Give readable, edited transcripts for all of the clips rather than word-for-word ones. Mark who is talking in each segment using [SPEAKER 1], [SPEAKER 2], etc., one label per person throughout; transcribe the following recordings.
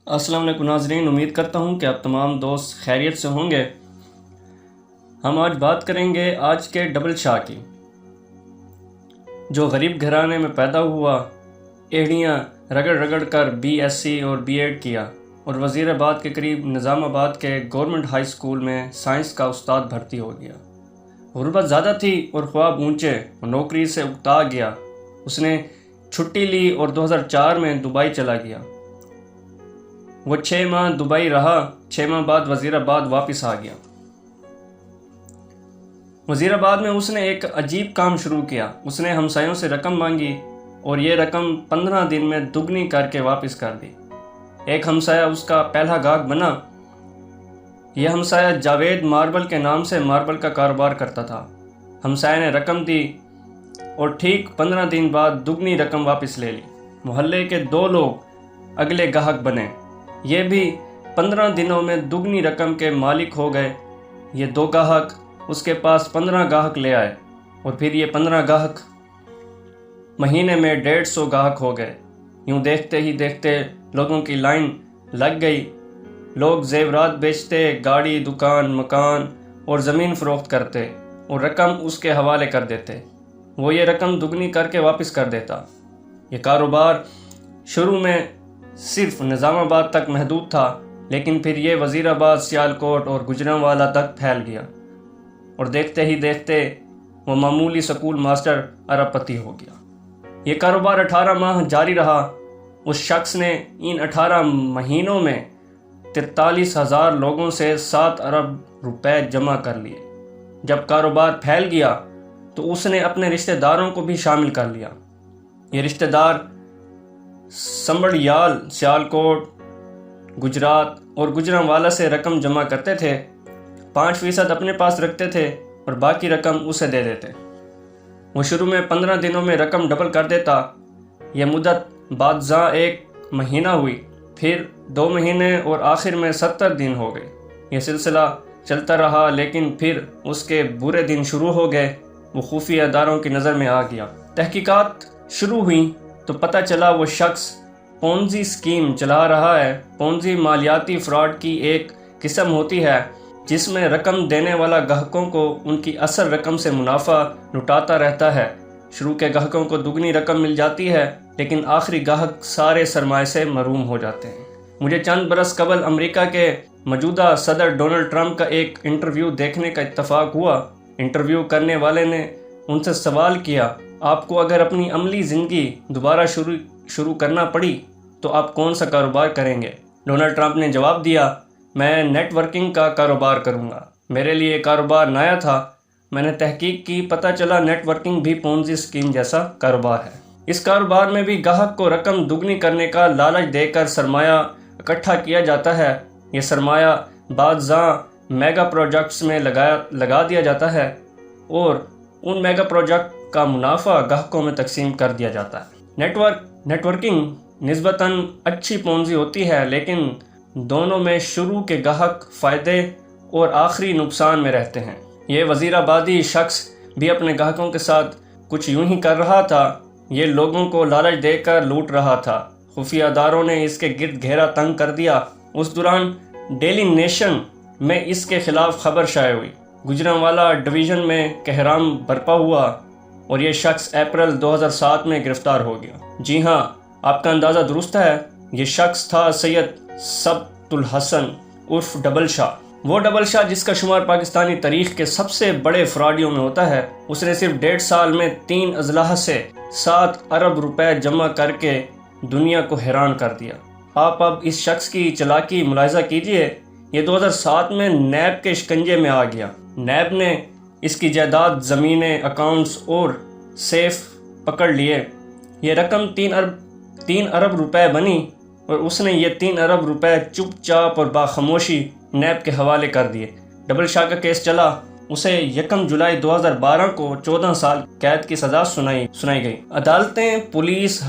[SPEAKER 1] السلام علیکم ناظرین، امید کرتا ہوں کہ آپ تمام دوست خیریت سے ہوں گے۔ ہم آج بات کریں گے آج کے ڈبل شاہ کی، جو غریب گھرانے میں پیدا ہوا، ایڑیاں رگڑ رگڑ کر BSc اور B.Ed کیا اور وزیر آباد کے قریب نظام آباد کے گورنمنٹ ہائی اسکول میں سائنس کا استاد بھرتی ہو گیا۔ غربت زیادہ تھی اور خواب اونچے اور نوکری سے اکتا گیا۔ اس نے چھٹی لی اور 2004 میں دبئی چلا گیا۔ وہ 6 ماہ دبئی رہا، 6 ماہ بعد وزیر آباد واپس آ گیا۔ وزیر آباد میں اس نے ایک عجیب کام شروع کیا۔ اس نے ہمسایوں سے رقم مانگی اور یہ رقم 15 دن میں دگنی کر کے واپس کر دی۔ ایک ہمسایہ اس کا پہلا گاہک بنا۔ یہ ہمسایہ جاوید ماربل کے نام سے ماربل کا کاروبار کرتا تھا۔ ہمسایہ نے رقم دی اور ٹھیک 15 دن بعد دگنی رقم واپس لے لی۔ محلے کے 2 لوگ اگلے گاہک بنے۔ یہ بھی 15 دنوں میں دگنی رقم کے مالک ہو گئے۔ یہ 2 گاہک اس کے پاس 15 گاہک لے آئے اور پھر یہ 15 گاہک مہینے میں 150 گاہک ہو گئے۔ یوں دیکھتے ہی دیکھتے لوگوں کی لائن لگ گئی۔ لوگ زیورات بیچتے، گاڑی، دکان، مکان اور زمین فروخت کرتے اور رقم اس کے حوالے کر دیتے۔ وہ یہ رقم دگنی کر کے واپس کر دیتا۔ یہ کاروبار شروع میں صرف نظام آباد تک محدود تھا، لیکن پھر یہ وزیر آباد، سیالکوٹ اور گوجرانوالہ تک پھیل گیا اور دیکھتے ہی دیکھتے وہ معمولی سکول ماسٹر ارب پتی ہو گیا۔ یہ کاروبار 18 ماہ جاری رہا۔ اس شخص نے ان 18 مہینوں میں 43,000 لوگوں سے 7 ارب روپے جمع کر لیے۔ جب کاروبار پھیل گیا تو اس نے اپنے رشتہ داروں کو بھی شامل کر لیا۔ یہ رشتہ دار سمبڑیال، سیالکوٹ، گجرات اور گوجرانوالہ سے رقم جمع کرتے تھے۔ 5% اپنے پاس رکھتے تھے اور باقی رقم اسے دے دیتے۔ وہ شروع میں 15 دنوں میں رقم ڈبل کر دیتا۔ یہ مدت بعد ازاں 1 مہینہ ہوئی، پھر 2 مہینے اور آخر میں 70 دن ہو گئے۔ یہ سلسلہ چلتا رہا، لیکن پھر اس کے برے دن شروع ہو گئے۔ وہ خفیہ اداروں کی نظر میں آ گیا۔ تحقیقات شروع ہوئیں تو پتہ چلا وہ شخص پونزی اسکیم چلا رہا ہے۔ پونزی مالیاتی فراڈ کی ایک قسم ہوتی ہے جس میں رقم دینے والا گاہکوں کو ان کی اصل رقم سے منافع لٹاتا رہتا ہے۔ شروع کے گاہکوں کو دگنی رقم مل جاتی ہے، لیکن آخری گاہک سارے سرمایے سے محروم ہو جاتے ہیں۔ مجھے چند برس قبل امریکہ کے موجودہ صدر ڈونلڈ ٹرمپ کا ایک انٹرویو دیکھنے کا اتفاق ہوا۔ انٹرویو کرنے والے نے ان سے سوال کیا، آپ کو اگر اپنی عملی زندگی دوبارہ شروع کرنا پڑی تو آپ کون سا کاروبار کریں گے؟ ڈونلڈ ٹرمپ نے جواب دیا، میں نیٹ ورکنگ کا کاروبار کروں گا۔ میرے لیے کاروبار نیا تھا۔ میں نے تحقیق کی، پتہ چلا نیٹ ورکنگ بھی پونزی اسکیم جیسا کاروبار ہے۔ اس کاروبار میں بھی گاہک کو رقم دگنی کرنے کا لالچ دے کر سرمایہ اکٹھا کیا جاتا ہے۔ یہ سرمایہ بعد ازاں میگا پروجیکٹس میں لگا دیا جاتا ہے اور ان میگا پروجیکٹ کا منافع گاہکوں میں تقسیم کر دیا جاتا ہے۔ نیٹ ورکنگ نسبتاً اچھی پونزی ہوتی ہے، لیکن دونوں میں شروع کے گاہک فائدے اور آخری نقصان میں رہتے ہیں۔ یہ وزیر آبادی شخص بھی اپنے گاہکوں کے ساتھ کچھ یوں ہی کر رہا تھا۔ یہ لوگوں کو لالچ دے کر لوٹ رہا تھا۔ خفیہ اداروں نے اس کے گرد گھیرا تنگ کر دیا۔ اس دوران ڈیلی نیشن میں اس کے خلاف خبر شائع ہوئی۔ گوجرانوالہ ڈویژن میں کہرام برپا ہوا اور یہ شخص اپریل 2007 میں گرفتار ہو گیا۔ جی ہاں، آپ کا اندازہ درست ہے، یہ شخص تھا سید ثبت الحسن عرف ڈبل شاہ۔ وہ ڈبل شاہ جس کا شمار پاکستانی تاریخ کے سب سے بڑے فراڈیوں میں ہوتا ہے۔ اس نے صرف 1.5 سال میں 3 اضلاع سے 7 ارب روپے جمع کر کے دنیا کو حیران کر دیا۔ آپ اب اس شخص کی چالاکی ملاحظہ کیجئے۔ یہ 2007 میں نیب کے شکنجے میں آ گیا۔ نیب نے اس کی جائیداد، زمینیں، اکاؤنٹس اور سیف پکڑ لیے۔ یہ رقم 3 ارب روپے بنی اور اس نے یہ 3 ارب روپے چپ چاپ اور باخاموشی نیب کے حوالے کر دیے۔ ڈبل شاہ کا کیس چلا۔ اسے 1 جولائی 2012 کو 14 سال قید کی سزا سنائی گئی۔ عدالتیں، پولیس،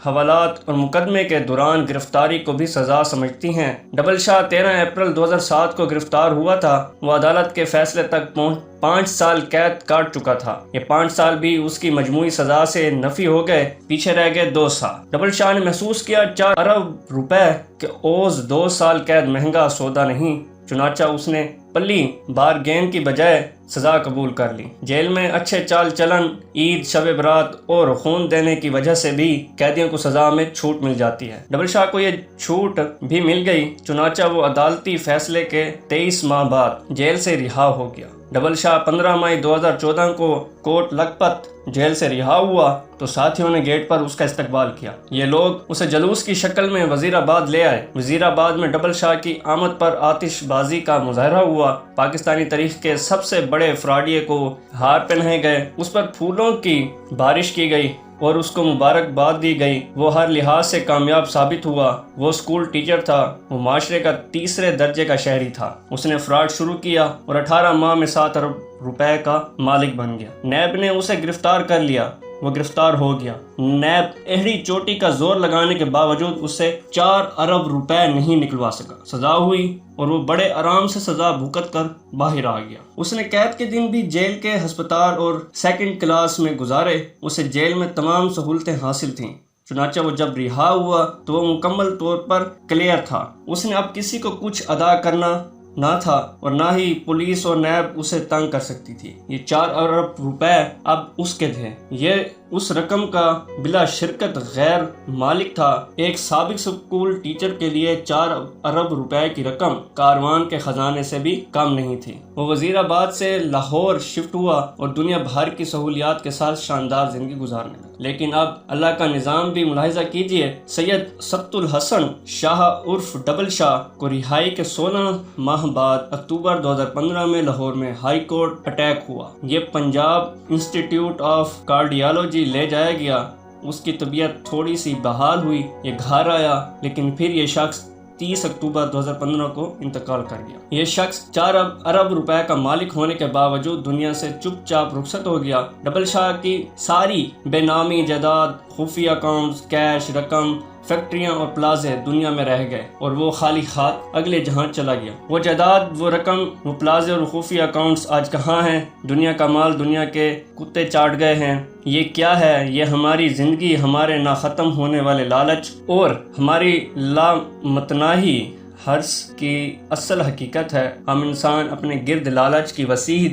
[SPEAKER 1] حوالات اور مقدمے کے دوران گرفتاری کو بھی سزا سمجھتی ہیں۔ ڈبل شاہ 13 اپریل 2007 کو گرفتار ہوا تھا۔ وہ عدالت کے فیصلے تک 5 سال قید کاٹ چکا تھا۔ یہ 5 سال بھی اس کی مجموعی سزا سے نفی ہو گئے، پیچھے رہ گئے 2 سال۔ ڈبل شاہ نے محسوس کیا 4 ارب روپے کے عوض 2 سال قید مہنگا سودا نہیں، چنانچہ اس نے پلی بارگین کی بجائے سزا قبول کر لی۔ جیل میں اچھے چال چلن، عید، شب برات اور خون دینے کی وجہ سے بھی قیدیوں کو سزا میں چھوٹ مل جاتی ہے۔ ڈبل شاہ کو یہ چھوٹ بھی مل گئی، چنانچہ وہ عدالتی فیصلے کے 23 ماہ بعد جیل سے رہا ہو گیا۔ ڈبل شاہ 15 مئی 2014 کو کوٹ لکھپت جیل سے رہا ہوا تو ساتھیوں نے گیٹ پر اس کا استقبال کیا۔ یہ لوگ اسے جلوس کی شکل میں وزیر آباد لے آئے۔ وزیر آباد میں ڈبل شاہ کی آمد پر آتش بازی کا مظاہرہ ہوا۔ پاکستانی تاریخ کے سب سے بڑے فراڈیے کو ہار پہنائے گئے، اس پر پھولوں کی بارش کی گئی اور اس کو مبارکباد دی گئی۔ وہ ہر لحاظ سے کامیاب ثابت ہوا۔ وہ اسکول ٹیچر تھا، وہ معاشرے کا 3 درجے کا شہری تھا۔ اس نے فراڈ شروع کیا اور 18 ماہ میں 7 ارب روپے کا مالک بن گیا۔ نیب نے اسے گرفتار کر لیا، وہ گرفتار ہو گیا۔ نیب ایڑی چوٹی کا زور لگانے کے باوجود اس سے 4 ارب روپے نہیں نکلوا سکا۔ سزا ہوئی اور وہ بڑے آرام سے سزا بھگت کر باہر آ گیا۔ اس نے قید کے دن بھی جیل کے ہسپتال اور 2nd کلاس میں گزارے۔ اسے جیل میں تمام سہولتیں حاصل تھیں، چنانچہ وہ جب رہا ہوا تو وہ مکمل طور پر کلیئر تھا۔ اس نے اب کسی کو کچھ ادا کرنا نہ تھا اور نہ ہی پولیس اور نیب اسے تنگ کر سکتی تھی۔ یہ 4 ارب روپے اب اس کے تھے۔ یہ اس رقم کا بلا شرکت غیر مالک تھا۔ ایک سابق اسکول ٹیچر کے لیے 4 ارب روپے کی رقم کاروان کے خزانے سے بھی کم نہیں تھی۔ وہ وزیر آباد سے لاہور شفٹ ہوا اور دنیا بھر کی سہولیات کے ساتھ شاندار زندگی گزارنے لگا۔ لیکن اب اللہ کا نظام بھی ملاحظہ کیجئے۔ سید سبت الحسن شاہ عرف ڈبل شاہ کو رہائی کے 16 ماہ بعد اکتوبر 2015 میں لاہور میں ہائی کورٹ اٹیک ہوا۔ یہ پنجاب انسٹیٹیوٹ آف کارڈیالوجی لے جایا گیا۔ اس کی طبیعت تھوڑی سی بحال ہوئی، یہ گھر آیا، لیکن پھر یہ شخص 30 اکتوبر 2015 کو انتقال کر گیا۔ یہ شخص 4 ارب روپے کا مالک ہونے کے باوجود دنیا سے چپ چاپ رخصت ہو گیا۔ ڈبل شاہ کی ساری بے نامی جائیداد، خفیہ اکاؤنٹس، کیش رقم، فیکٹریاں اور پلازے دنیا میں رہ گئے اور وہ خالی ہاتھ اگلے جہاں چلا گیا۔ وہ جائیداد، وہ رقم، وہ پلازے اور خفیہ اکاؤنٹس آج کہاں ہیں؟ دنیا کا مال دنیا کے کتے چاٹ گئے ہیں۔ یہ کیا ہے؟ یہ ہماری زندگی، ہمارے نہ ختم ہونے والے لالچ اور ہماری لامتناہی حرص کی اصل حقیقت ہے۔ ہم انسان اپنے گرد لالچ کی وسیع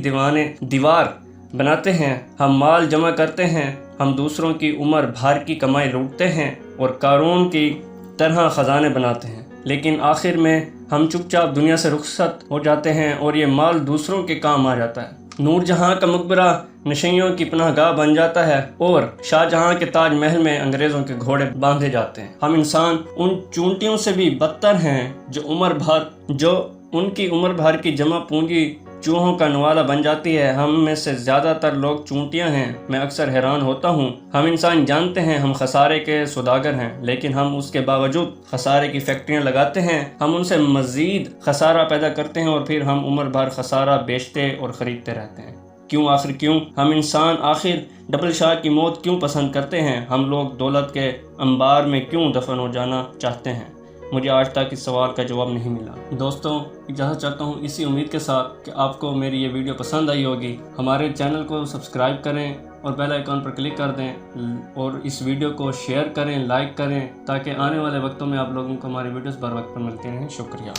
[SPEAKER 1] دیوار بناتے ہیں۔ ہم مال جمع کرتے ہیں، ہم دوسروں کی عمر بھر کی کمائی لوٹتے ہیں اور قارون کی طرح خزانے بناتے ہیں، لیکن آخر میں ہم چپ چاپ دنیا سے رخصت ہو جاتے ہیں اور یہ مال دوسروں کے کام آ جاتا ہے۔ نور جہاں کا مقبرہ نشیوں کی پناہ گاہ بن جاتا ہے اور شاہ جہاں کے تاج محل میں انگریزوں کے گھوڑے باندھے جاتے ہیں۔ ہم انسان ان چونٹیوں سے بھی بدتر ہیں جو ان کی عمر بھر کی جمع پونجی چوہوں کا نوالا بن جاتی ہے۔ ہم میں سے زیادہ تر لوگ چونٹیاں ہیں۔ میں اکثر حیران ہوتا ہوں، ہم انسان جانتے ہیں ہم خسارے کے سوداگر ہیں، لیکن ہم اس کے باوجود خسارے کی فیکٹریاں لگاتے ہیں۔ ہم ان سے مزید خسارہ پیدا کرتے ہیں اور پھر ہم عمر بھر خسارہ بیچتے اور خریدتے رہتے ہیں۔ کیوں؟ آخر کیوں؟ ہم انسان آخر ڈبل شاہ کی موت کیوں پسند کرتے ہیں؟ ہم لوگ دولت کے انبار میں کیوں دفن ہو جانا چاہتے ہیں؟ مجھے آج تک اس سوال کا جواب نہیں ملا۔ دوستوں، اجازت چاہتا ہوں اسی امید کے ساتھ کہ آپ کو میری یہ ویڈیو پسند آئی ہوگی۔ ہمارے چینل کو سبسکرائب کریں اور بیل آئیکن پر کلک کر دیں اور اس ویڈیو کو شیئر کریں، لائک کریں، تاکہ آنے والے وقتوں میں آپ لوگوں کو ہماری ویڈیوز بر وقت پر ملتی رہیں۔ شکریہ۔